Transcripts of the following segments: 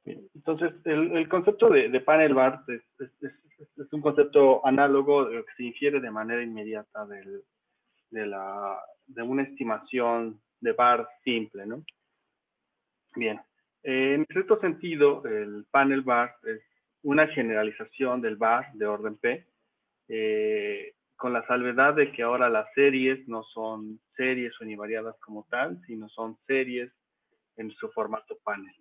Bien, entonces, el concepto de panel bar es un concepto análogo de lo que se infiere de manera inmediata de una estimación de bar simple, ¿no? Bien, en cierto sentido, el panel bar es una generalización del bar de orden P, con la salvedad de que ahora las series no son series univariadas como tal, sino son series en su formato panel.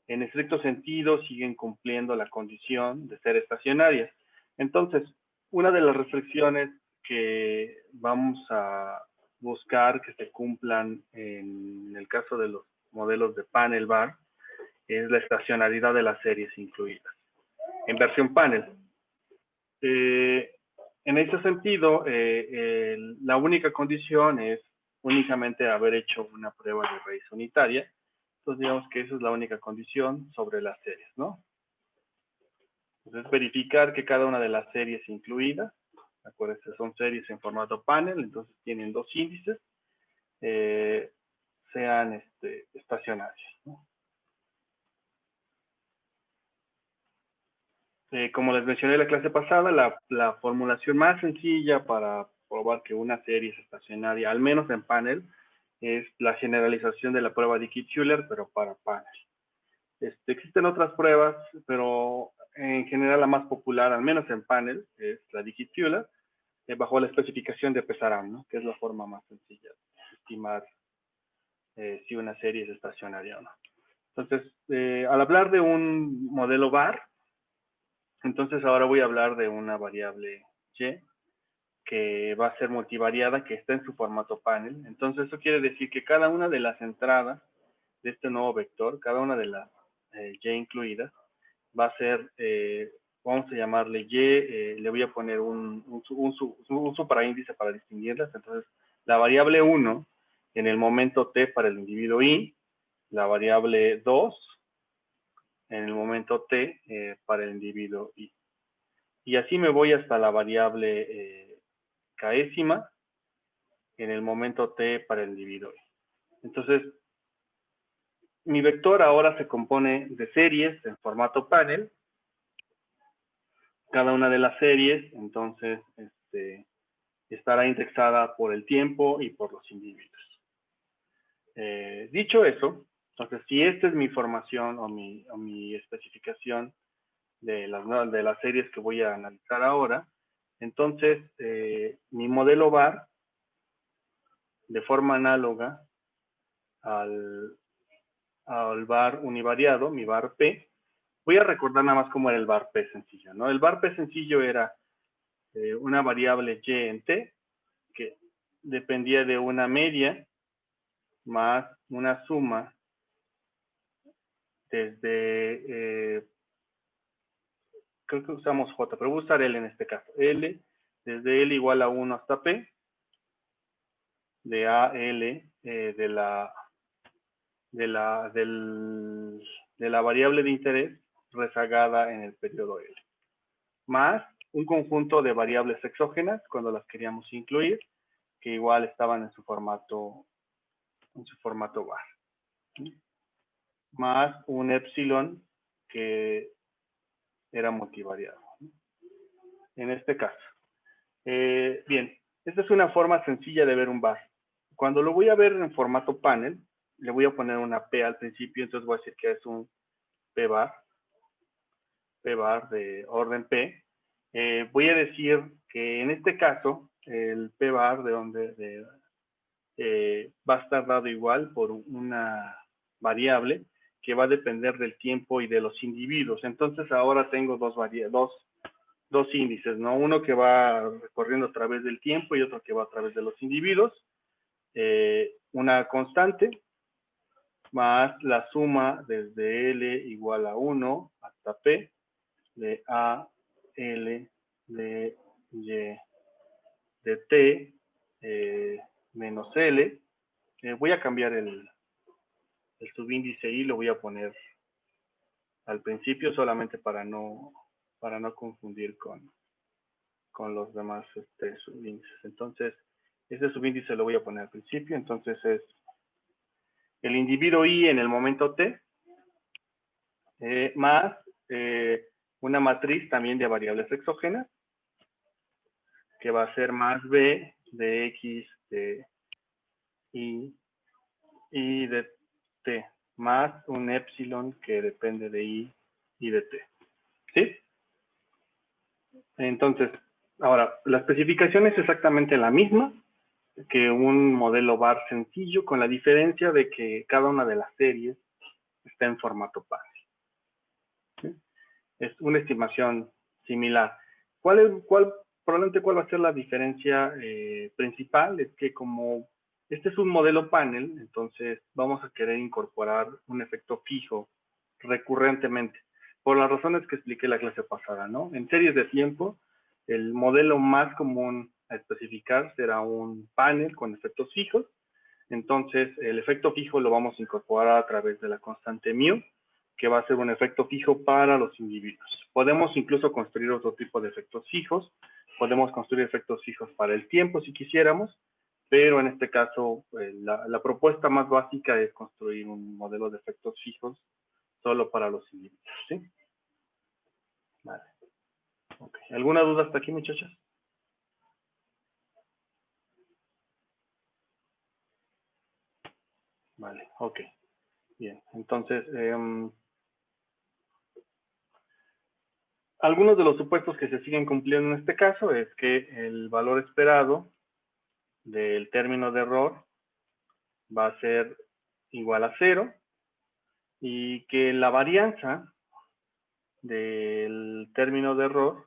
En estricto sentido, siguen cumpliendo la condición de ser estacionarias. Entonces, una de las restricciones que vamos a buscar que se cumplan en el caso de los modelos de panel bar es la estacionalidad de las series incluidas en versión panel. En ese sentido, la única condición es únicamente haber hecho una prueba de raíz unitaria. Entonces, digamos que esa es la única condición sobre las series, ¿no? Entonces, verificar que cada una de las series incluidas, acuérdense, son series en formato panel, entonces tienen dos índices, sean estacionarios, ¿no? Como les mencioné en la clase pasada, la formulación más sencilla para probar que una serie es estacionaria, al menos en panel, es la generalización de la prueba de Dickey-Fuller, pero para panel. Existen otras pruebas, pero en general la más popular, al menos en panel, es la Dickey-Fuller, bajo la especificación de Pesaram, ¿no? Que es la forma más sencilla de estimar si una serie es estacionaria o no. Entonces, al hablar de un modelo bar, entonces ahora voy a hablar de una variable y que va a ser multivariada, que está en su formato panel. Entonces eso quiere decir que cada una de las entradas de este nuevo vector, cada una de las y incluidas, va a ser, vamos a llamarle y, le voy a poner un supraíndice para distinguirlas. Entonces, la variable 1 en el momento t para el individuo i, la variable 2 en el momento t para el individuo i. Y así me voy hasta la variable késima en el momento t para el individuo i. Entonces, mi vector ahora se compone de series en formato panel. Cada una de las series, entonces, estará indexada por el tiempo y por los individuos. Dicho eso, entonces, si esta es mi formación o mi especificación de las series que voy a analizar ahora, entonces, mi modelo bar, de forma análoga al bar univariado, mi bar P, voy a recordar nada más cómo era el bar P sencillo, ¿no? El bar P sencillo era una variable y en t, que dependía de una media más una suma desde, creo que usamos J, pero voy a usar L en este caso. L, desde L igual a 1 hasta P, de A, L, de la variable de interés rezagada en el periodo L, más un conjunto de variables exógenas cuando las queríamos incluir, que igual estaban en su formato bar, más un epsilon que era multivariado, en este caso. Bien, esta es una forma sencilla de ver un bar. Cuando lo voy a ver en formato panel, le voy a poner una P al principio, entonces voy a decir que es un P bar de orden P. Voy a decir que en este caso, el P bar va a estar dado igual por una variable que va a depender del tiempo y de los individuos. Entonces ahora tengo dos índices, ¿no? Uno que va recorriendo a través del tiempo y otro que va a través de los individuos. Una constante más la suma desde L igual a 1 hasta P de A, L, de Y, de T, menos L. Voy a cambiar el subíndice I, lo voy a poner al principio solamente para no confundir con los demás subíndices. Entonces, ese subíndice lo voy a poner al principio. Entonces es el individuo I en el momento T más una matriz también de variables exógenas, que va a ser más b de x de y de t, más un epsilon que depende de y de t. ¿Sí? Entonces, ahora, la especificación es exactamente la misma que un modelo bar sencillo, con la diferencia de que cada una de las series está en formato PASI. ¿Sí? Es una estimación similar. Probablemente cuál va a ser la diferencia principal? Es que como este es un modelo panel, entonces vamos a querer incorporar un efecto fijo recurrentemente, por las razones que expliqué la clase pasada, ¿no? En series de tiempo, el modelo más común a especificar será un panel con efectos fijos. Entonces, el efecto fijo lo vamos a incorporar a través de la constante μ, que va a ser un efecto fijo para los individuos. Podemos incluso construir otro tipo de efectos fijos. Podemos construir efectos fijos para el tiempo si quisiéramos, pero en este caso la propuesta más básica es construir un modelo de efectos fijos solo para los individuos. ¿Sí? Vale. Okay. ¿Alguna duda hasta aquí, muchachas? Vale, ok. Bien, entonces, algunos de los supuestos que se siguen cumpliendo en este caso es que el valor esperado del término de error va a ser igual a 0 y que la varianza del término de error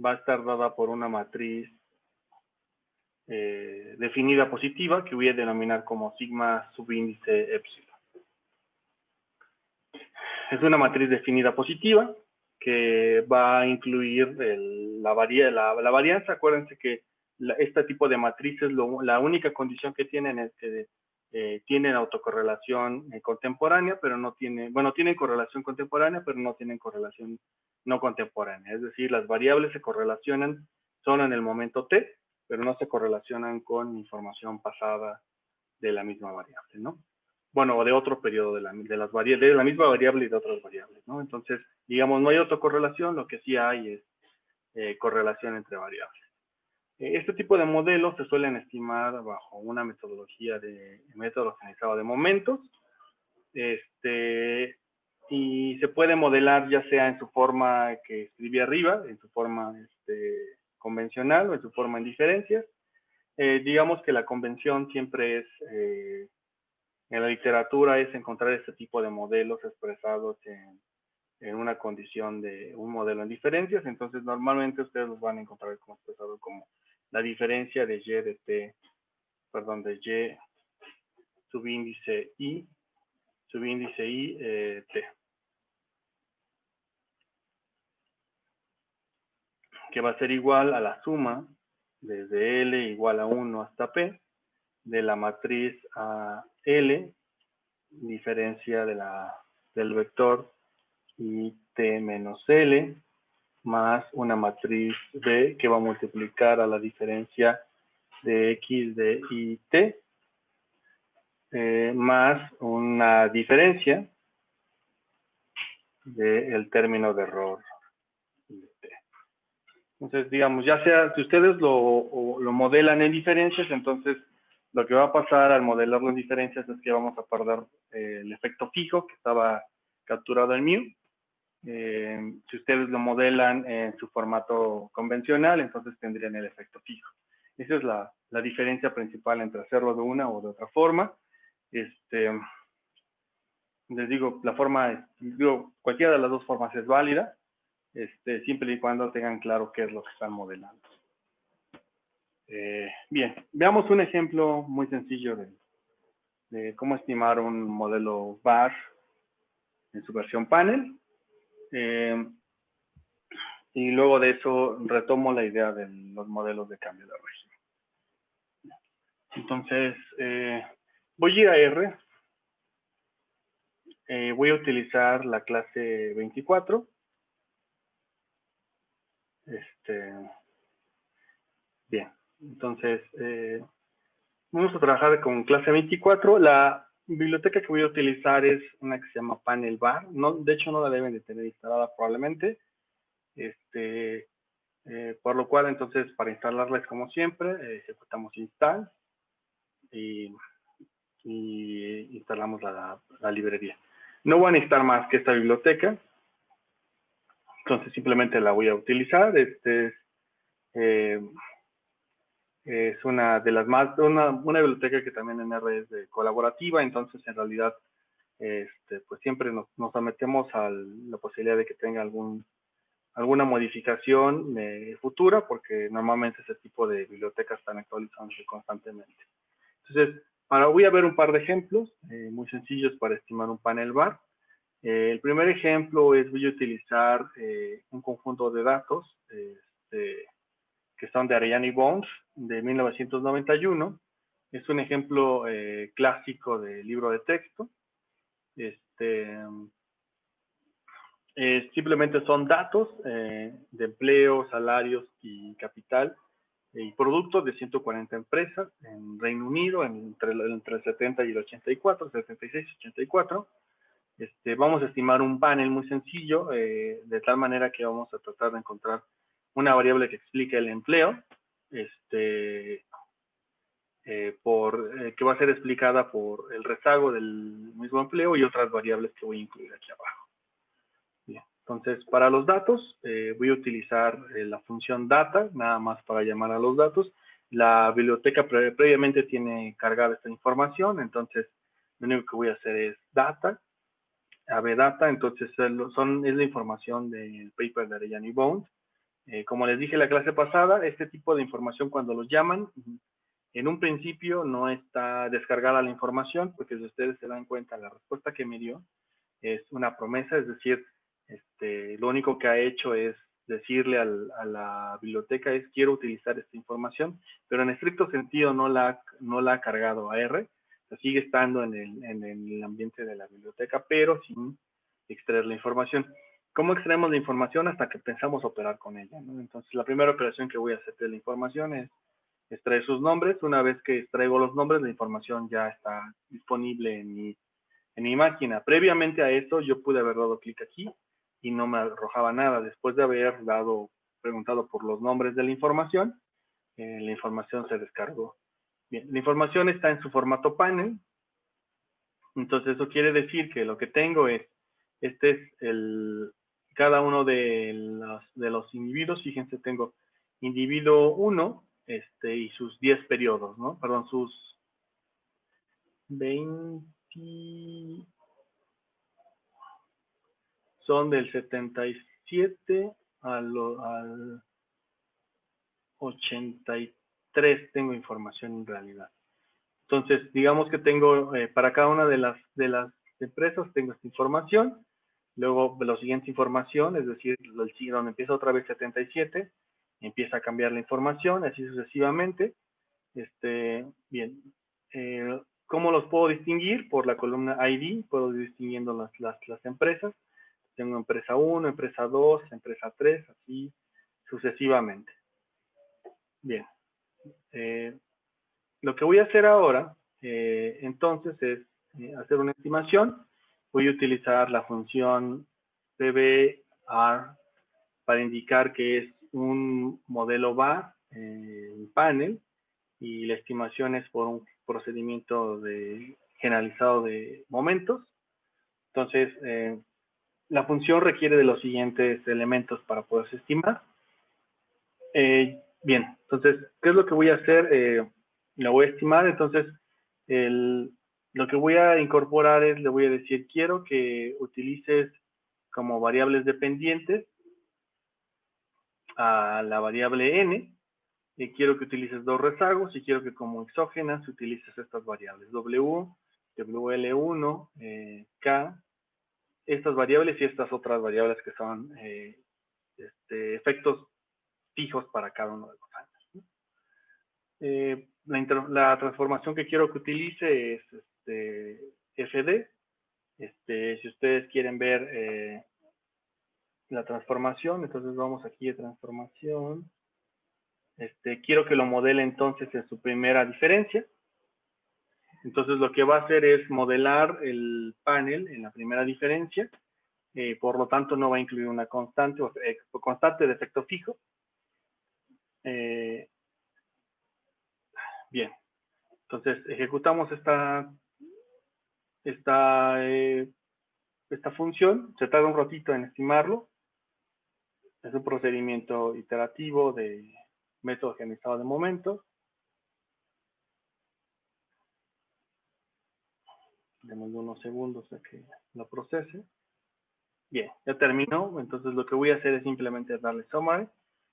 va a estar dada por una matriz definida positiva que voy a denominar como sigma subíndice epsilon. Es una matriz definida positiva que va a incluir la varianza. Acuérdense que este tipo de matrices, la única condición que tienen es que tienen autocorrelación contemporánea, pero no tienen, bueno, tienen correlación contemporánea, pero no tienen correlación no contemporánea. Es decir, las variables se correlacionan solo en el momento t, pero no se correlacionan con información pasada de la misma variable, ¿no? Bueno, o de otro periodo de la misma variable y de otras variables, ¿no? Entonces, digamos, no hay autocorrelación, lo que sí hay es correlación entre variables. Este tipo de modelos se suelen estimar bajo una metodología de método organizado de momentos, y se puede modelar ya sea en su forma que escribí arriba, en su forma convencional o en su forma en diferencias. Digamos que la convención siempre es en la literatura es encontrar este tipo de modelos expresados en una condición de un modelo en diferencias. Entonces, normalmente ustedes los van a encontrar como expresado como la diferencia de y de t, perdón, de y subíndice i t, que va a ser igual a la suma desde L igual a 1 hasta P de la matriz a L, diferencia del vector i t menos L, más una matriz B que va a multiplicar a la diferencia de X de y t, más una diferencia del término de error de t. Entonces, digamos, ya sea, si ustedes lo modelan en diferencias, entonces lo que va a pasar al modelarlo en diferencias es que vamos a perder el efecto fijo que estaba capturado en μ. Si ustedes lo modelan en su formato convencional, entonces tendrían el efecto fijo. Esa es la diferencia principal entre hacerlo de una o de otra forma. Les digo, cualquiera de las dos formas es válida, siempre y cuando tengan claro qué es lo que están modelando. Bien, veamos un ejemplo muy sencillo de cómo estimar un modelo bar en su versión panel. Y luego de eso retomo la idea de los modelos de cambio de régimen. Entonces, voy a ir a R. Voy a utilizar la clase 24. Bien, entonces vamos a trabajar con clase 24. biblioteca que voy a utilizar es una que se llama Panel Bar. No, de hecho, no la deben de tener instalada probablemente. Por lo cual, entonces, para instalarla es como siempre, ejecutamos install y instalamos la librería. No voy a necesitar más que esta biblioteca, entonces simplemente la voy a utilizar. Es una de las más, una biblioteca que también en R es colaborativa, entonces en realidad pues siempre nos sometemos a la posibilidad de que tenga alguna modificación futura, porque normalmente ese tipo de bibliotecas están actualizándose constantemente. Entonces, voy a ver un par de ejemplos muy sencillos para estimar un panel bar. El primer ejemplo es, voy a utilizar un conjunto de datos que son de Arellano y Bones de 1991. Es un ejemplo clásico de libro de texto. Simplemente son datos de empleo, salarios y capital y productos de 140 empresas en Reino Unido entre el 70 y el 84, 76 y 84. Vamos a estimar un panel muy sencillo, de tal manera que vamos a tratar de encontrar una variable que explique el empleo, que va a ser explicada por el rezago del mismo empleo y otras variables que voy a incluir aquí abajo. Bien, entonces, para los datos, voy a utilizar la función data, nada más para llamar a los datos. La biblioteca previamente tiene cargada esta información, entonces lo único que voy a hacer es data, ABData, entonces es la información del paper de Arellano y Bones. Como les dije en la clase pasada, este tipo de información cuando los llaman, en un principio no está descargada la información, porque si ustedes se dan cuenta, la respuesta que me dio es una promesa, es decir, lo único que ha hecho es decirle a la biblioteca es quiero utilizar esta información, pero en estricto sentido no la ha cargado a R, sigue estando en el ambiente de la biblioteca, pero sin extraer la información. ¿Cómo extraemos la información? Hasta que pensamos operar con ella, ¿no? Entonces, la primera operación que voy a hacer de la información es extraer sus nombres. Una vez que extraigo los nombres, la información ya está disponible en mi máquina. Previamente a esto, yo pude haber dado clic aquí y no me arrojaba nada. Después de haber preguntado por los nombres de la información se descargó. Bien, la información está en su formato panel. Entonces, eso quiere decir que lo que tengo es, cada uno de los individuos. Fíjense, tengo individuo 1 y sus 10 periodos, ¿no? Perdón, sus 20, son del 77 al 83, tengo información en realidad. Entonces, digamos que tengo, para cada una de las empresas, tengo esta información. Luego, la siguiente información, es decir, donde empieza otra vez 77, empieza a cambiar la información, así sucesivamente. Bien, ¿cómo los puedo distinguir? Por la columna ID, puedo ir distinguiendo las empresas. Tengo empresa 1, empresa 2, empresa 3, así sucesivamente. Bien, lo que voy a hacer ahora, entonces, es hacer una estimación. Voy a utilizar la función PBR para indicar que es un modelo bar panel, y la estimación es por un procedimiento generalizado de momentos. Entonces, la función requiere de los siguientes elementos para poderse estimar. Bien, entonces, ¿qué es lo que voy a hacer? Lo voy a estimar. Entonces, lo que voy a incorporar es, le voy a decir, quiero que utilices como variables dependientes a la variable n, y quiero que utilices dos rezagos, y quiero que como exógenas utilices estas variables, w, wl1, k, estas variables y estas otras variables que son efectos fijos para cada uno de los años. La transformación que quiero que utilice es fd. Si ustedes quieren ver la transformación, entonces vamos aquí a transformación. Quiero que lo modele entonces en su primera diferencia. Entonces lo que va a hacer es modelar el panel en la primera diferencia, por lo tanto no va a incluir una constante o constante de efecto fijo. Bien, entonces ejecutamos esta función, se tarda un ratito en estimarlo, es un procedimiento iterativo de método generalizado de momentos. Démosle unos segundos a que lo procese. Bien, ya terminó, entonces lo que voy a hacer es simplemente darle summary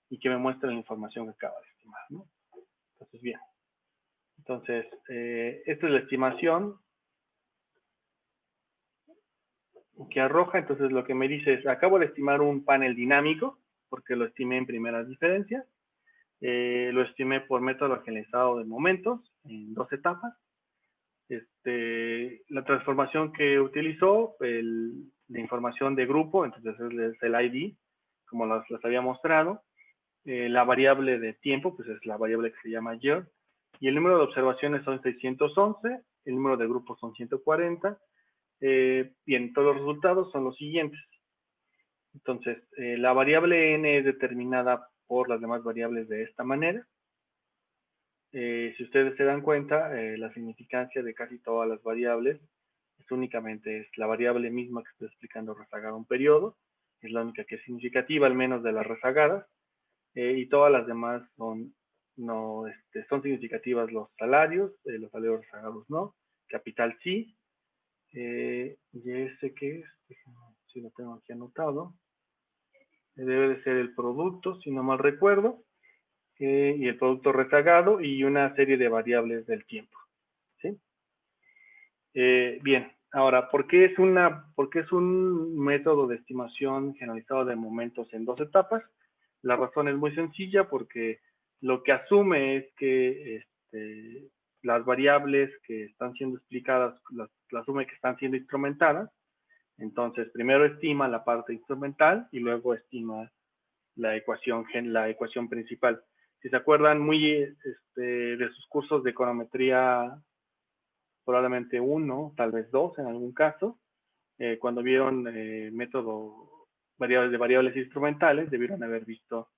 y que me muestre la información que acaba de estimar, ¿no? Entonces, bien. Entonces, esta es la estimación que arroja. Entonces, lo que me dice es, acabo de estimar un panel dinámico, porque lo estimé en primeras diferencias. Lo estimé por método generalizado de momentos, en 2 etapas. La transformación que utilizó, la información de grupo, entonces es el ID, como las había mostrado. La variable de tiempo, pues es la variable que se llama year. Y el número de observaciones son 611, el número de grupos son 140. Bien, todos los resultados son los siguientes. Entonces, la variable n es determinada por las demás variables de esta manera. Si ustedes se dan cuenta, la significancia de casi todas las variables únicamente la variable misma que estoy explicando rezagada un periodo, es la única que es significativa, al menos de las rezagadas, y todas las demás son significativas los salarios rezagados no, capital sí, y ese que es, si lo tengo aquí anotado, debe de ser el producto, si no mal recuerdo, y el producto rezagado y una serie de variables del tiempo. ¿Sí? Bien, ahora, ¿por qué es un método de estimación generalizado de momentos en 2 etapas? La razón es muy sencilla, porque lo que asume es que las variables que están siendo explicadas, las asume que están siendo instrumentadas. Entonces, primero estima la parte instrumental y luego estima la ecuación principal. Si se acuerdan muy de sus cursos de econometría, probablemente 1, tal vez 2 en algún caso, cuando vieron método de variables instrumentales, debieron haber visto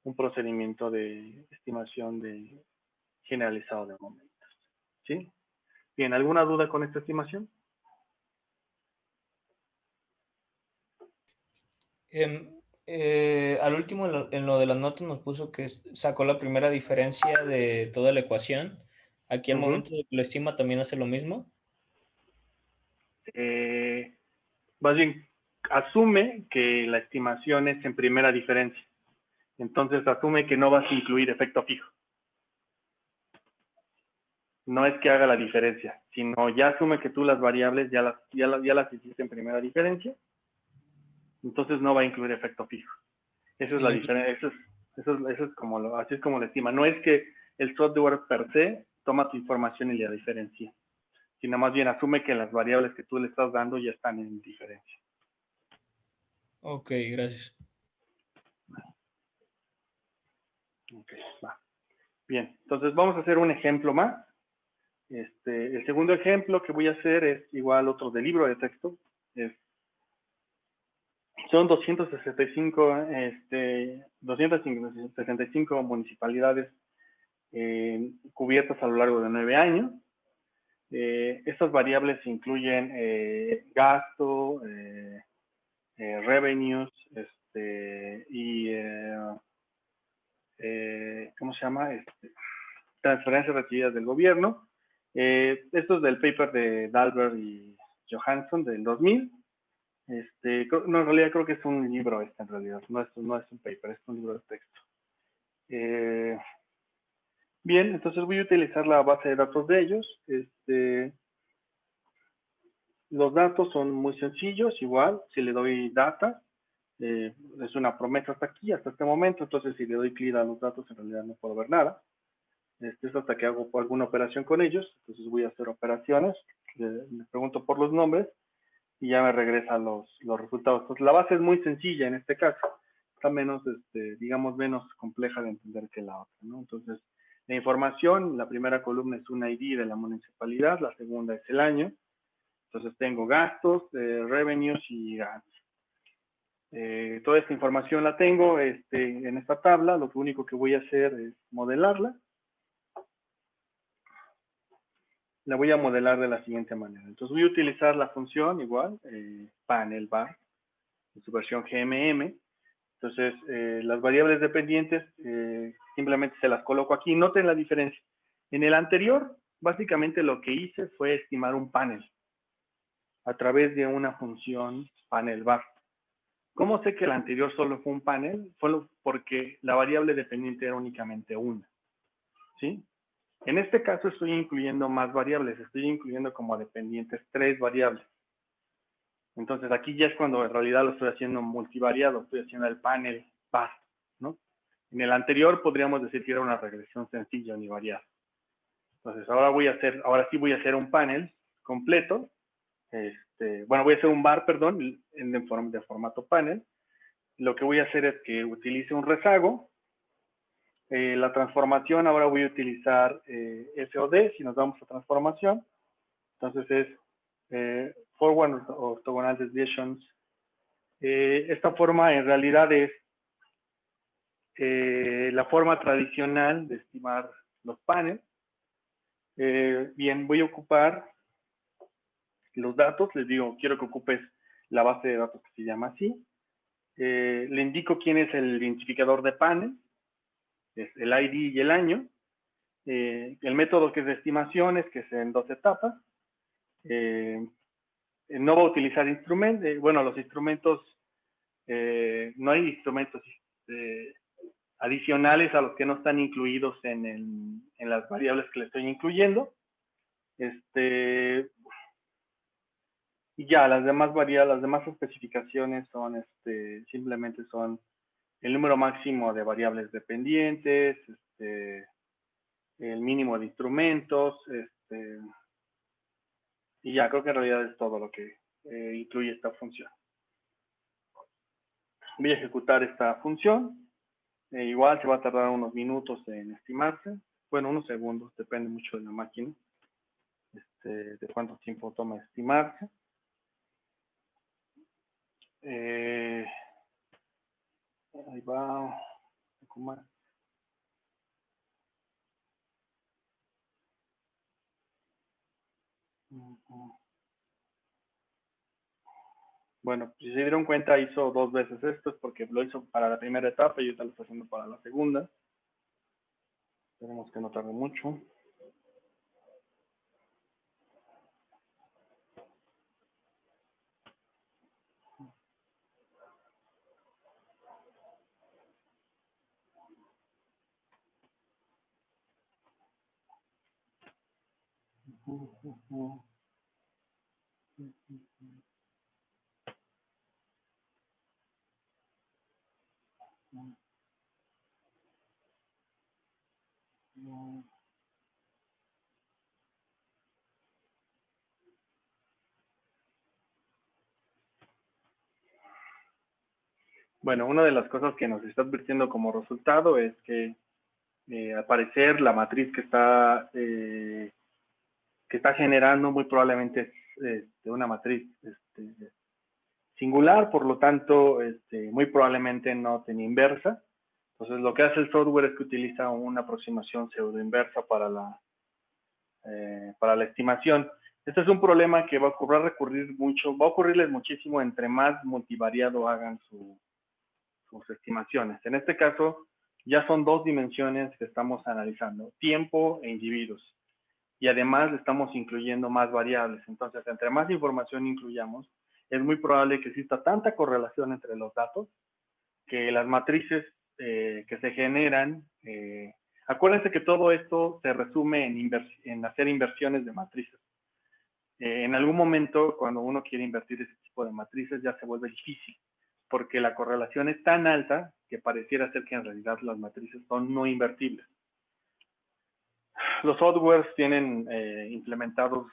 un procedimiento de estimación generalizado de momentos. ¿Sí? Bien, ¿alguna duda con esta estimación? Al último, en lo de las notas nos puso que sacó la primera diferencia de toda la ecuación. Aquí al momento de que lo estima también hace lo mismo. Más bien, asume que la estimación es en primera diferencia. Entonces asume que no vas a incluir efecto fijo. No es que haga la diferencia, sino ya asume que tú las variables ya las hiciste en primera diferencia. Entonces no va a incluir efecto fijo. Esa es la diferencia. Eso es como así es como lo estima. No es que el software per se toma tu información y la diferencia, sino más bien asume que las variables que tú le estás dando ya están en diferencia. Ok, gracias. Ok, va. Bien, entonces vamos a hacer un ejemplo más. El segundo ejemplo que voy a hacer es igual otro de libro de texto. Son 265 municipalidades cubiertas a lo largo de 9 años. Estas variables incluyen gasto, revenues, y ¿cómo se llama? Transferencias recibidas del gobierno. Esto es del paper de Dalbert y Johansson del 2000. No, en realidad creo que es un libro en realidad, no es un paper, es un libro de texto. Bien, entonces voy a utilizar la base de datos de ellos. Los datos son muy sencillos, igual, si le doy data, es una promesa hasta aquí, hasta este momento, entonces si le doy clic a los datos en realidad no puedo ver nada. Es hasta que hago alguna operación con ellos, entonces voy a hacer operaciones, le pregunto por los nombres y ya me regresan los resultados. Entonces la base es muy sencilla en este caso, está menos, digamos, menos compleja de entender que la otra, ¿no? Entonces La información, la primera columna es un ID de la municipalidad, la segunda es el año. Entonces tengo gastos, revenues y grants. Toda esta información la tengo en esta tabla. Lo único que voy a hacer es modelarla. La voy a modelar de la siguiente manera. Entonces voy a utilizar la función igual, panel bar, en su versión GMM. Entonces, las variables dependientes simplemente se las coloco aquí. Noten la diferencia. En el anterior, básicamente lo que hice fue estimar un panel a través de una función panel bar. ¿Cómo sé que el anterior solo fue un panel? Fue porque la variable dependiente era únicamente una. ¿Sí? En este caso estoy incluyendo más variables. Estoy incluyendo como dependientes 3 variables. Entonces aquí ya es cuando en realidad lo estoy haciendo multivariado. Estoy haciendo el panel bar, ¿no? En el anterior podríamos decir que era una regresión sencilla univariada. Entonces ahora sí voy a hacer un panel completo. Bueno, voy a hacer un bar, perdón, de formato panel. Lo que voy a hacer es que utilice un rezago. La transformación ahora voy a utilizar FOD, si nos vamos a transformación. Entonces es Forward Orthogonal Desviations. Esta forma en realidad es la forma tradicional de estimar los paneles. Bien, voy a ocupar los datos. Les digo, quiero que ocupes la base de datos que se llama así. Le indico quién es el identificador de panel. Es el ID y el año. El método que es de estimaciones, que es en 2 etapas. No va a utilizar instrumentos. Bueno, los instrumentos, no hay instrumentos adicionales a los que no están incluidos en las variables que le estoy incluyendo. Y ya, las demás variables, las demás especificaciones son, simplemente son el número máximo de variables dependientes, el mínimo de instrumentos, y ya, creo que en realidad es todo lo que incluye esta función. Voy a ejecutar esta función. Igual se va a tardar unos minutos en estimarse. Bueno, unos segundos, depende mucho de la máquina, de cuánto tiempo toma estimarse. Ahí va. Bueno, si se dieron cuenta, hizo 2 veces esto, es porque lo hizo para la primera etapa y ahorita lo está haciendo para la segunda. Esperemos que no tarde mucho. Bueno, una de las cosas que nos está advirtiendo como resultado es que al parecer la matriz que está generando muy probablemente es una matriz singular, por lo tanto, muy probablemente no tiene inversa. Entonces, lo que hace el software es que utiliza una aproximación pseudoinversa para la estimación. Este es un problema que va a ocurrirles muchísimo entre más multivariado hagan sus estimaciones. En este caso, ya son 2 dimensiones que estamos analizando, tiempo e individuos. Y además estamos incluyendo más variables. Entonces, entre más información incluyamos, es muy probable que exista tanta correlación entre los datos que las matrices que se generan, acuérdense que todo esto se resume en hacer inversiones de matrices. En algún momento, cuando uno quiere invertir ese tipo de matrices, ya se vuelve difícil, porque la correlación es tan alta que pareciera ser que en realidad las matrices son no invertibles. Los softwares tienen implementados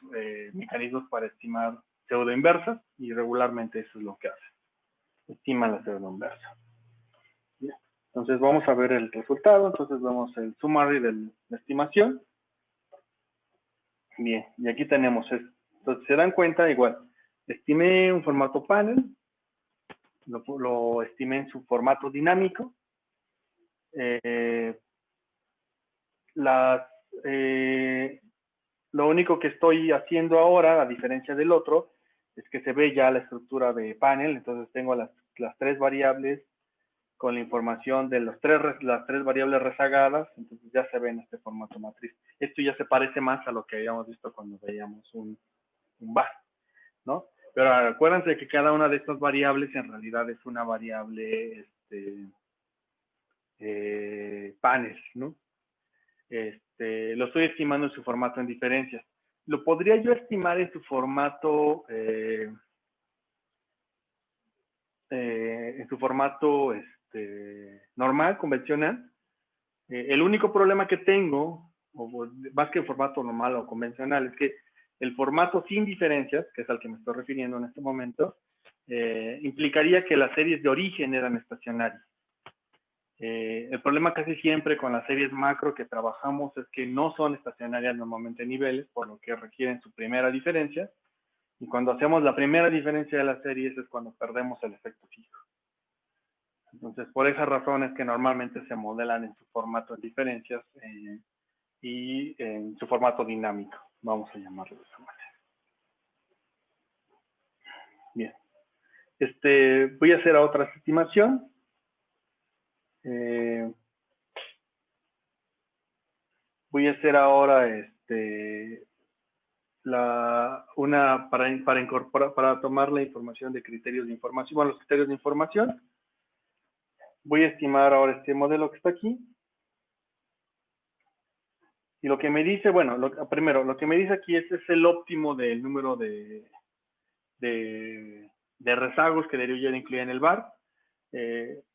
mecanismos para estimar pseudoinversas y regularmente eso es lo que hacen. Estiman la pseudoinversa. Entonces vamos a ver el resultado. Entonces vemos el summary de la estimación. Bien, y aquí tenemos esto. Entonces se dan cuenta, igual, estimé un formato panel, lo estimé en su formato dinámico. Lo único que estoy haciendo ahora, a diferencia del otro, es que se ve ya la estructura de panel. Entonces tengo las tres variables con la información de las tres variables rezagadas. Entonces ya se ve en este formato matriz. Esto ya se parece más a lo que habíamos visto cuando veíamos un bar, ¿no? Pero acuérdense que cada una de estas variables en realidad es una variable panel, ¿no? Lo estoy estimando en su formato en diferencias. Lo podría yo estimar en su formato normal, convencional. El único problema que tengo, o más que el formato normal o convencional, es que el formato sin diferencias, que es al que me estoy refiriendo en este momento, implicaría que las series de origen eran estacionarias. El problema casi siempre con las series macro que trabajamos es que no son estacionarias normalmente niveles, por lo que requieren su primera diferencia. Y cuando hacemos la primera diferencia de las series es cuando perdemos el efecto fijo. Entonces, por esa razón es que normalmente se modelan en su formato de diferencias y en su formato dinámico, vamos a llamarlo de esa manera. Bien. Voy a hacer otra estimación. Voy a hacer ahora para tomar la información de criterios de información, bueno, los criterios de información. Voy a estimar ahora este modelo que está aquí. Y lo que me dice, bueno, primero, lo que me dice aquí es el óptimo del número de rezagos que debería incluir en el bar.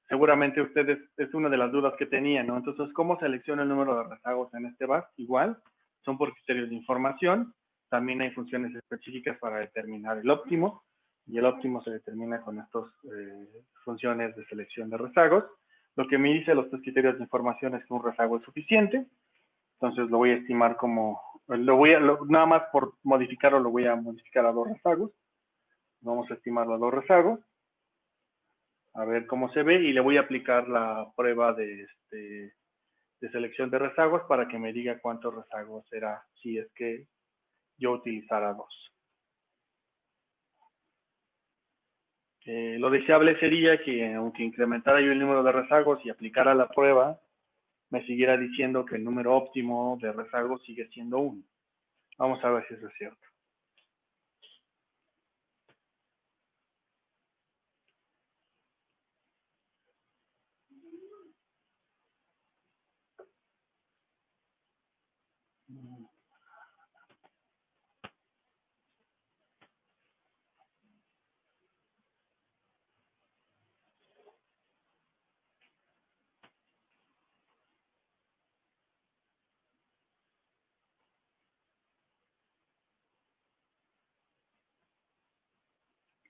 Seguramente ustedes, es una de las dudas que tenían, ¿no? Entonces, ¿cómo selecciona el número de rezagos en este bar? Igual, son por criterios de información. También hay funciones específicas para determinar el óptimo, y el óptimo se determina con estas funciones de selección de rezagos. Lo que me dice los tres criterios de información es que un rezago es suficiente. Entonces lo voy a estimar como, nada más por modificarlo, lo voy a modificar a 2 rezagos. Vamos a estimarlo a 2 rezagos. A ver cómo se ve, y le voy a aplicar la prueba de selección de rezagos para que me diga cuántos rezagos será si es que yo utilizara 2. Lo deseable sería que, aunque incrementara yo el número de rezagos y aplicara la prueba, me siguiera diciendo que el número óptimo de rezagos sigue siendo 1. Vamos a ver si eso es cierto.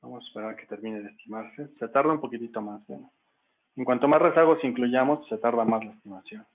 Vamos a esperar a que termine de estimarse. Se tarda un poquitito más. En cuanto más rezagos incluyamos, se tarda más la estimación.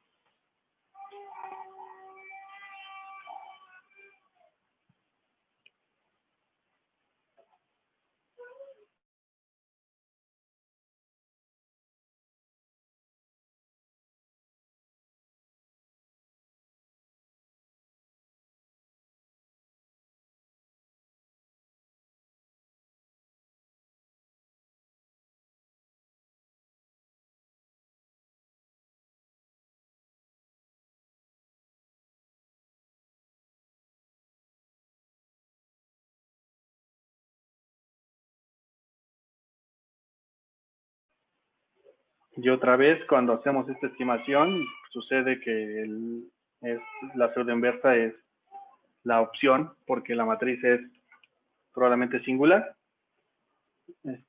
Y otra vez, cuando hacemos esta estimación, sucede que la pseudoinversa es la opción, porque la matriz es probablemente singular.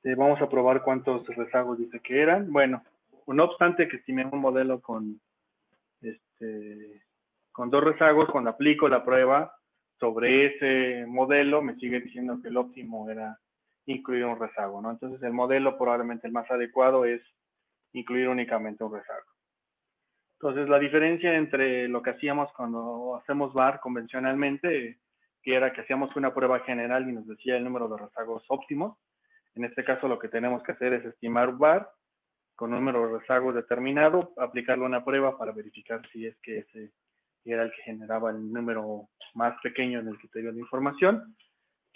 Vamos a probar cuántos rezagos dice que eran. Bueno, no obstante que estimé un modelo con 2 rezagos, cuando aplico la prueba sobre ese modelo, me sigue diciendo que el óptimo era incluir un rezago, ¿no? Entonces, el modelo probablemente el más adecuado es incluir únicamente un rezago. Entonces, la diferencia entre lo que hacíamos cuando hacemos VAR convencionalmente, que era que hacíamos una prueba general y nos decía el número de rezagos óptimos. En este caso, lo que tenemos que hacer es estimar VAR con un número de rezagos determinado, aplicarle una prueba para verificar si es que ese era el que generaba el número más pequeño en el criterio de información.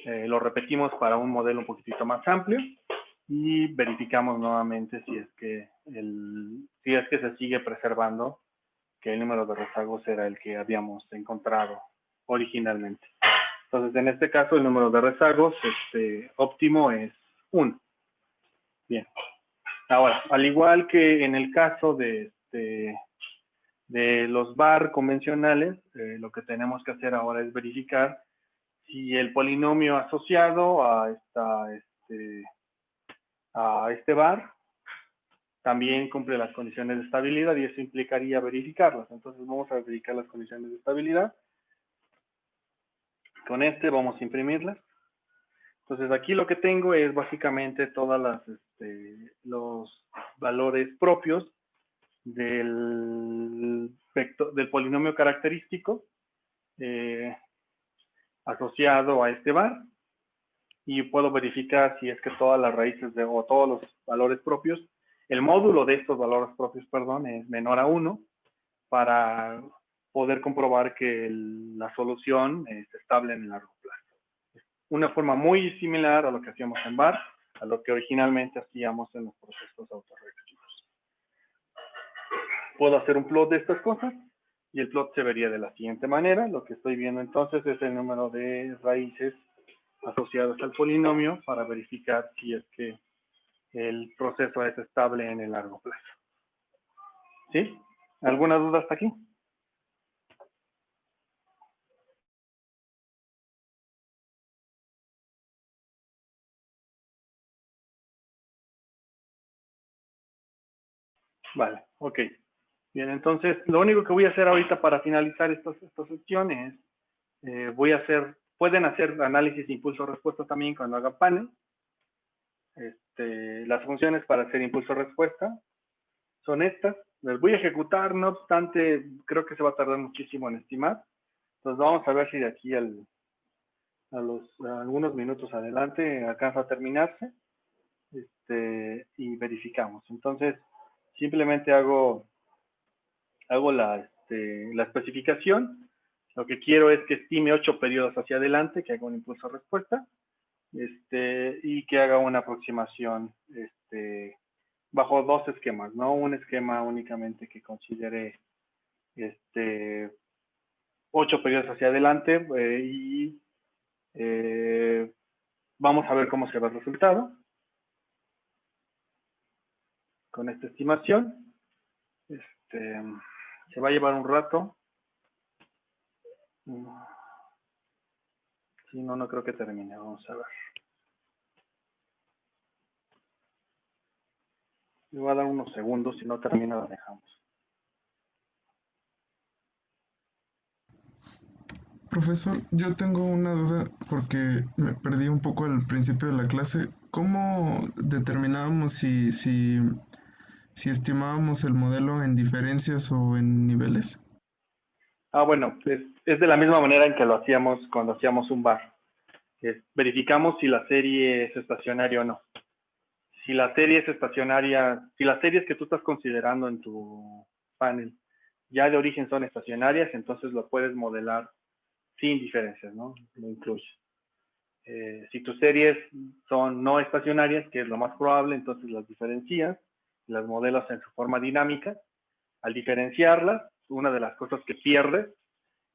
Lo repetimos para un modelo un poquitito más amplio y verificamos nuevamente si es que se sigue preservando que el número de rezagos era el que habíamos encontrado originalmente. Entonces, en este caso, el número de rezagos óptimo es 1. Bien. Ahora, al igual que en el caso de los VAR convencionales, lo que tenemos que hacer ahora es verificar si el polinomio asociado a este VAR también cumple las condiciones de estabilidad y eso implicaría verificarlas. Entonces vamos a verificar las condiciones de estabilidad. Con vamos a imprimirlas. Entonces aquí lo que tengo es básicamente todos los valores propios del polinomio característico asociado a este VAR. Y puedo verificar si es que todas las raíces o todos los valores propios, el módulo de estos valores propios, perdón, es menor a 1 para poder comprobar que la solución es estable en el largo plazo. Una forma muy similar a lo que hacíamos en VAR, a lo que originalmente hacíamos en los procesos autorreactivos. Puedo hacer un plot de estas cosas y el plot se vería de la siguiente manera. Lo que estoy viendo entonces es el número de raíces asociados al polinomio para verificar si es que el proceso es estable en el largo plazo. ¿Sí? ¿Alguna duda hasta aquí? Vale, ok. Bien, entonces, lo único que voy a hacer ahorita para finalizar esta sección es, pueden hacer análisis de impulso-respuesta también cuando hagan panel. Las funciones para hacer impulso-respuesta son estas. Las voy a ejecutar, no obstante, creo que se va a tardar muchísimo en estimar. Entonces vamos a ver si de aquí a algunos minutos adelante alcanza a terminarse y verificamos. Entonces, simplemente hago la especificación. Lo que quiero es que estime 8 periodos hacia adelante, que haga un impulso-respuesta, y que haga una aproximación bajo 2 esquemas, no un esquema únicamente que considere 8 periodos hacia adelante vamos a ver cómo se va el resultado con esta estimación. Se va a llevar un rato. Si no, no creo que termine. Vamos a ver. Le voy a dar unos segundos. Si no termina, lo dejamos. Profesor, yo tengo una duda porque me perdí un poco al principio de la clase. ¿Cómo determinábamos si estimábamos el modelo en diferencias o en niveles? Bueno, es de la misma manera en que lo hacíamos cuando hacíamos un VAR. Verificamos si la serie es estacionaria o no. Si la serie es estacionaria, si las series que tú estás considerando en tu panel ya de origen son estacionarias, entonces lo puedes modelar sin diferencias, ¿no? Lo incluye. Si tus series son no estacionarias, que es lo más probable, entonces las diferencias, las modelas en su forma dinámica. Al diferenciarlas, una de las cosas que pierdes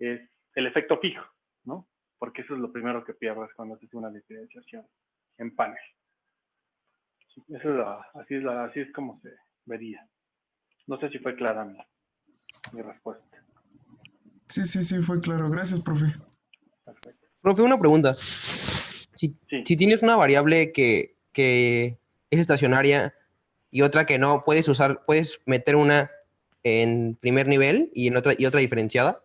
es el efecto fijo, ¿no? Porque eso es lo primero que pierdes cuando haces una diferenciación en panel. Así es como se vería. No sé si fue clara mi respuesta. Sí, fue claro. Gracias, profe. Perfecto. Profe, una pregunta. Si tienes una variable que es estacionaria y otra que no, puedes meter una en primer nivel y otra diferenciada.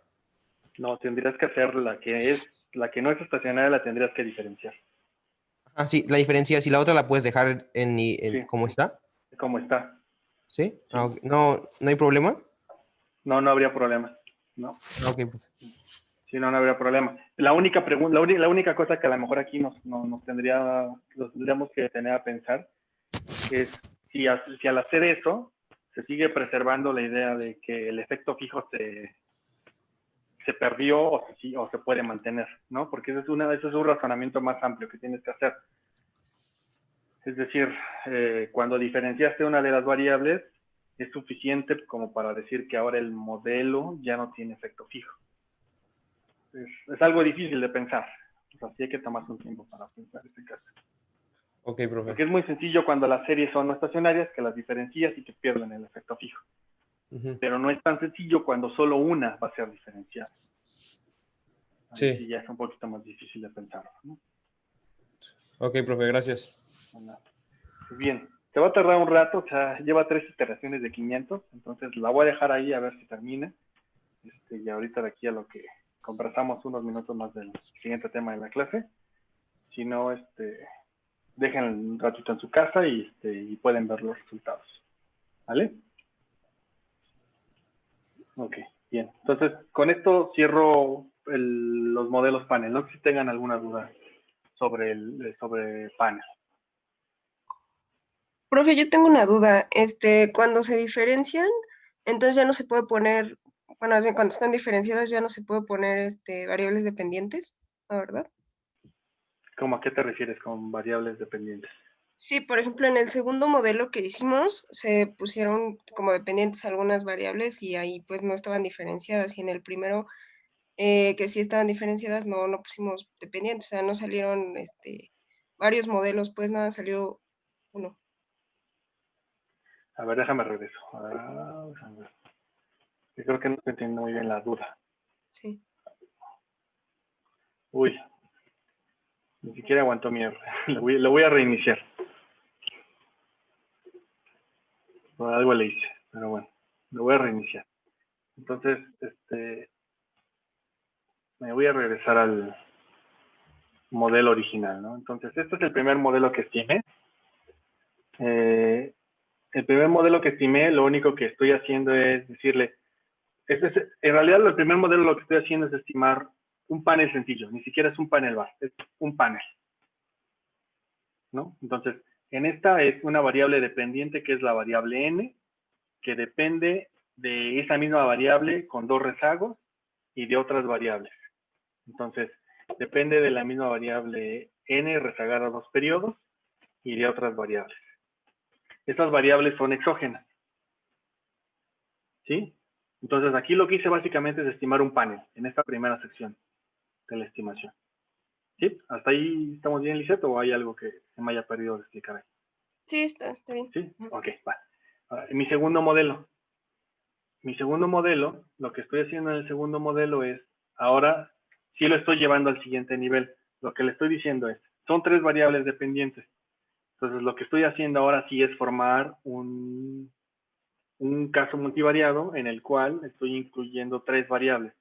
No, tendrías que hacer la que no es estacionaria, la tendrías que diferenciar. Sí, la diferencia, si la otra la puedes dejar sí, como está. Como está. ¿Sí? Ok. No, ¿no hay problema? No, no habría problema. No. Ok, profe. Sí, no, no habría problema. La única pregunta, la única cosa que a lo mejor aquí nos tendríamos que tener a pensar es si al hacer eso se sigue preservando la idea de que el efecto fijo se perdió o se puede mantener, ¿no? Porque eso es un razonamiento más amplio que tienes que hacer. Es decir, cuando diferenciaste una de las variables, es suficiente como para decir que ahora el modelo ya no tiene efecto fijo. Es algo difícil de pensar. O sea, sí hay que tomarse un tiempo para pensar ese caso. Ok, profe. Porque es muy sencillo cuando las series son no estacionarias, que las diferencias y que pierden el efecto fijo. Pero no es tan sencillo cuando solo una va a ser diferenciada. Ahí sí ya es un poquito más difícil de pensar, ¿no? Ok, profe, gracias. Bien, se va a tardar un rato, o sea, lleva 3 iteraciones de 500, entonces la voy a dejar ahí a ver si termina. Y ahorita de aquí a lo que conversamos unos minutos más del siguiente tema de la clase. Si no, dejen un ratito en su casa y pueden ver los resultados. ¿Vale? Ok, bien. Entonces, con esto cierro los modelos panel. No sé si tengan alguna duda sobre panel. Profe, yo tengo una duda. Cuando se diferencian, entonces ya no se puede poner, bueno, más bien cuando están diferenciadas ya no se puede poner variables dependientes, ¿la verdad? ¿Cómo a qué te refieres con variables dependientes? Sí, por ejemplo, en el segundo modelo que hicimos se pusieron como dependientes algunas variables y ahí pues no estaban diferenciadas. Y en el primero, que sí estaban diferenciadas, no pusimos dependientes, o sea, no salieron varios modelos, pues nada, salió uno. A ver, déjame regreso. Yo creo que no estoy entendiendo muy bien la duda. Sí. Uy, ni siquiera aguantó mi error. Lo voy a reiniciar. Por algo le hice, pero bueno, lo voy a reiniciar. Entonces, me voy a regresar al modelo original, ¿no? Entonces, este es el primer modelo que estimé. El primer modelo que estimé, lo único que estoy haciendo es decirle, en realidad el primer modelo lo que estoy haciendo es estimar un panel sencillo, ni siquiera es un panel bar, es un panel, ¿no? Entonces, en esta es una variable dependiente que es la variable n, que depende de esa misma variable con 2 rezagos y de otras variables. Entonces, depende de la misma variable n rezagada a 2 periodos y de otras variables. Estas variables son exógenas, ¿sí? Entonces, aquí lo que hice básicamente es estimar un panel en esta primera sección de la estimación. ¿Sí? ¿Hasta ahí estamos bien, Lisette, o hay algo que se me haya perdido de explicar ahí? Sí, está bien. ¿Sí? Ok, va. Ahora, mi segundo modelo. Mi segundo modelo, lo que estoy haciendo en el segundo modelo es, ahora sí lo estoy llevando al siguiente nivel. Lo que le estoy diciendo es, son 3 variables dependientes. Entonces, lo que estoy haciendo ahora sí es formar un caso multivariado en el cual estoy incluyendo 3 variables.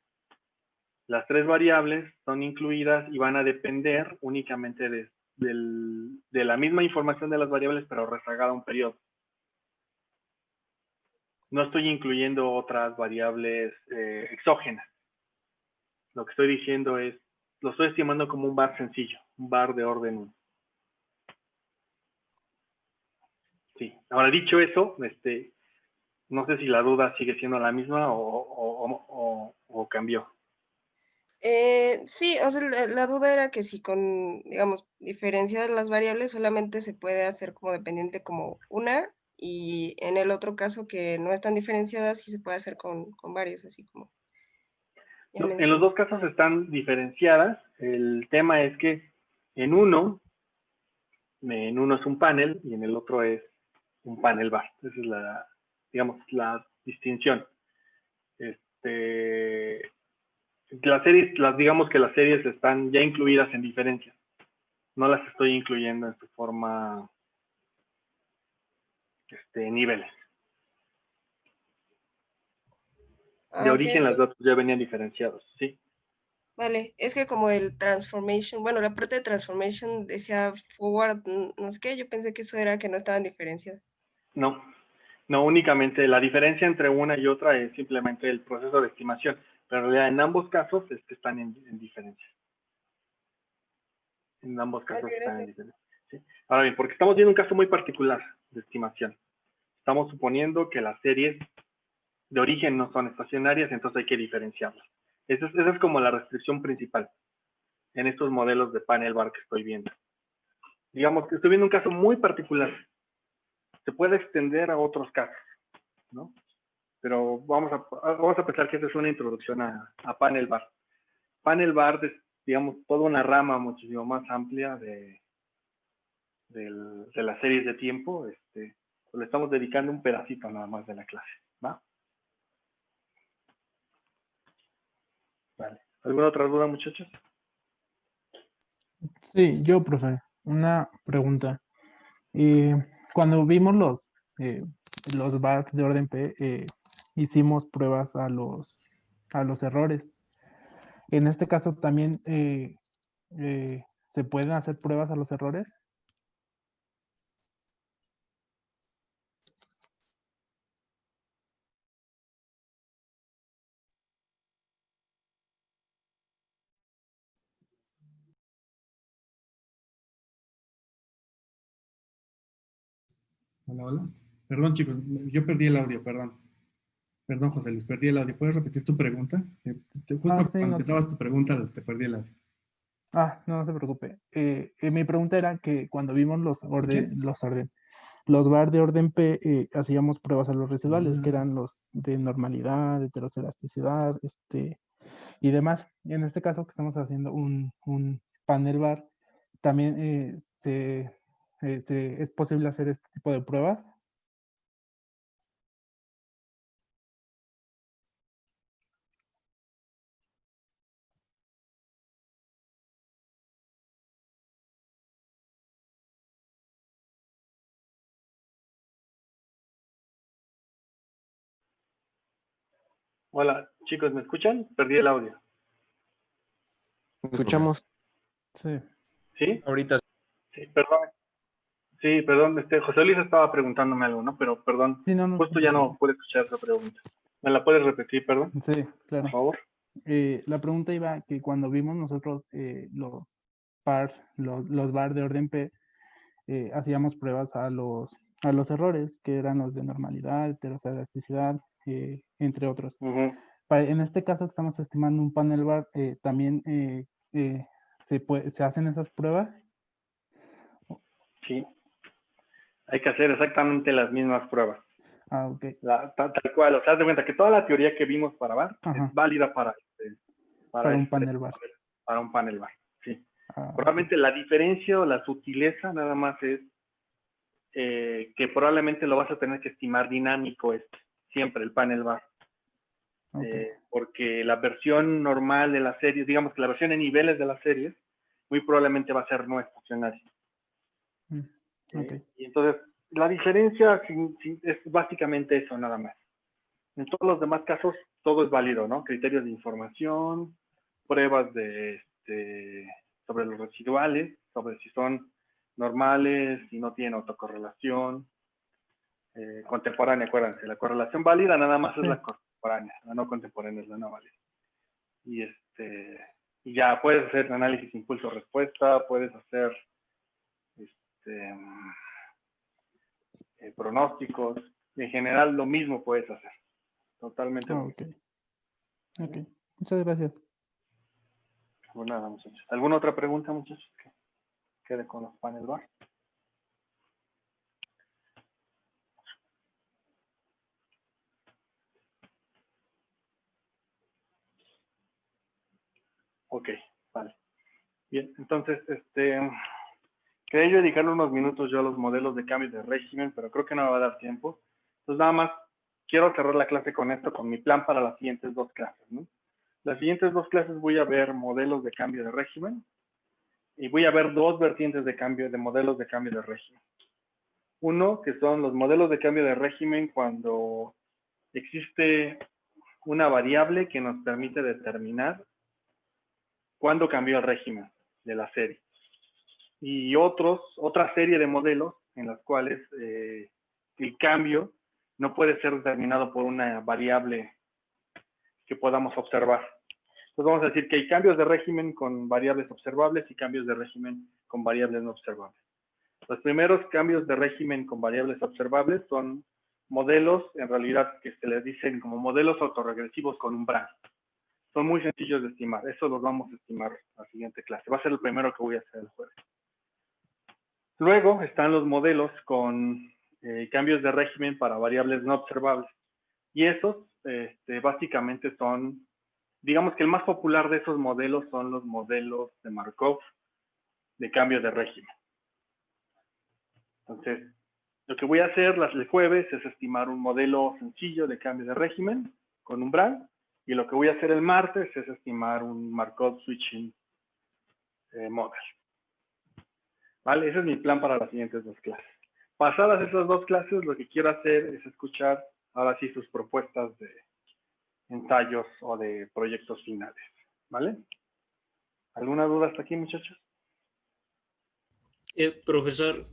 Las 3 variables son incluidas y van a depender únicamente de la misma información de las variables, pero rezagada a un periodo. No estoy incluyendo otras variables exógenas. Lo que estoy diciendo es, lo estoy estimando como un bar sencillo, un bar de orden 1. Sí. Ahora, dicho eso, no sé si la duda sigue siendo la misma o cambió. Sí, o sea, la duda era que si con, digamos, diferenciadas las variables solamente se puede hacer como dependiente como una y en el otro caso que no están diferenciadas sí se puede hacer con varios, así como ya No, en los dos casos están diferenciadas. El tema es que en uno es un panel y en el otro es un panel bar. Esa es digamos, la distinción. Digamos que las series están ya incluidas en diferencias. No las estoy incluyendo en su forma niveles. De origen okay. los datos ya venían diferenciados, sí. Vale, es que como el transformation, bueno, la parte de transformation decía forward, no sé qué, yo pensé que eso era que no estaban diferenciadas. No, No, únicamente la diferencia entre una y otra es simplemente el proceso de estimación, pero en realidad en ambos casos están en diferencia. En ambos casos están en diferencia. ¿Sí? Ahora bien, porque estamos viendo un caso muy particular de estimación. Estamos suponiendo que las series de origen no son estacionarias, entonces hay que diferenciarlas. Esa es como la restricción principal en estos modelos de panel bar que estoy viendo. Digamos que estoy viendo un caso muy particular. Se puede extender a otros casos, ¿no? Pero vamos a pensar que esta es una introducción a panel bar. Panel bar es, digamos, toda una rama muchísimo más amplia de las series de tiempo. Le estamos dedicando un pedacito nada más de la clase, ¿va? Vale. ¿Alguna otra duda, muchachos? Sí, yo, profe, una pregunta. Cuando vimos los bugs de orden P, hicimos pruebas a los errores. En este caso también se pueden hacer pruebas a los errores. Hola, hola. Perdón, chicos, yo perdí el audio, perdón. Perdón, José Luis, perdí el audio. ¿Puedes repetir tu pregunta? Justo Sí, cuando no, empezabas tu pregunta, te perdí el audio. no se preocupe. Mi pregunta era que cuando vimos ¿Escuché? los VAR de orden P, hacíamos pruebas a los residuales, que Ah, eran los de normalidad, heteroselasticidad, y demás. En este caso que estamos haciendo un panel VAR, también es posible hacer este tipo de pruebas. Hola, chicos, ¿me escuchan? Perdí el audio. Escuchamos. Sí. ¿Sí? Ahorita. Sí, perdón. Sí, perdón, José Luis estaba preguntándome algo, ¿no? Pero perdón, Sí, no se justo ya preocupe. no pude escuchar esa pregunta. ¿Me la puedes repetir, perdón? Sí, Por claro. favor. La pregunta iba que cuando vimos nosotros los VAR de orden P, hacíamos pruebas a los errores, que eran los de normalidad, heteroscedasticidad, entre otros. Ujú. En este caso que estamos estimando un panel VAR, también se hacen esas pruebas. Sí, hay que hacer exactamente las mismas pruebas. Ok. Tal cual, o sea, haz de cuenta que toda la teoría que vimos para VAR Ajá, es válida para un panel VAR. para un panel VAR. Sí. Ok. Probablemente la diferencia o la sutileza nada más es que probablemente lo vas a tener que estimar dinámico siempre el panel VAR. Ok. Porque la versión normal de las series, digamos que la versión en niveles de las series, muy probablemente va a ser no estacionaria. Ok. Y entonces, la diferencia es básicamente eso, nada más. En todos los demás casos, todo es válido, ¿no? Criterios de información, pruebas sobre los residuales, sobre si son normales, si no tienen autocorrelación, contemporánea, acuérdense, la correlación válida nada más es la contemporánea, la no contemporánea es la no válida. Y ya puedes hacer análisis impulso-respuesta, puedes hacer pronósticos, en general lo mismo puedes hacer, totalmente lo mismo. Ok, muchas gracias. Pues nada, muchachos. ¿Alguna otra pregunta, muchachos? Que quede con los panel bar. Ok, vale. Bien, entonces, quería yo dedicarle unos minutos yo a los modelos de cambio de régimen, pero creo que no me va a dar tiempo. Entonces, nada más, quiero cerrar la clase con esto, con mi plan para las siguientes dos clases, ¿no? Las siguientes dos clases voy a ver modelos de cambio de régimen y voy a ver dos vertientes de modelos de cambio de régimen. Uno, que son los modelos de cambio de régimen cuando existe una variable que nos permite determinar cuándo cambió el régimen de la serie. Y otra serie de modelos en las cuales el cambio no puede ser determinado por una variable que podamos observar. Entonces vamos a decir que hay cambios de régimen con variables observables y cambios de régimen con variables no observables. Los primeros cambios de régimen con variables observables son modelos, en realidad, que se les dicen como modelos autorregresivos con umbral. Son muy sencillos de estimar. Eso los vamos a estimar en la siguiente clase. Va a ser el primero que voy a hacer el jueves. Luego están los modelos con cambios de régimen para variables no observables. Y esos básicamente son, digamos que el más popular de esos modelos son los modelos de Markov de cambio de régimen. Entonces, lo que voy a hacer el jueves es estimar un modelo sencillo de cambio de régimen con umbral. Y lo que voy a hacer el martes es estimar un Markov Switching Model. ¿Vale? Ese es mi plan para las siguientes 2 clases. Pasadas esas 2 clases, lo que quiero hacer es escuchar ahora sí sus propuestas de ensayos o de proyectos finales. ¿Vale? ¿Alguna duda hasta aquí, muchachos? Profesor,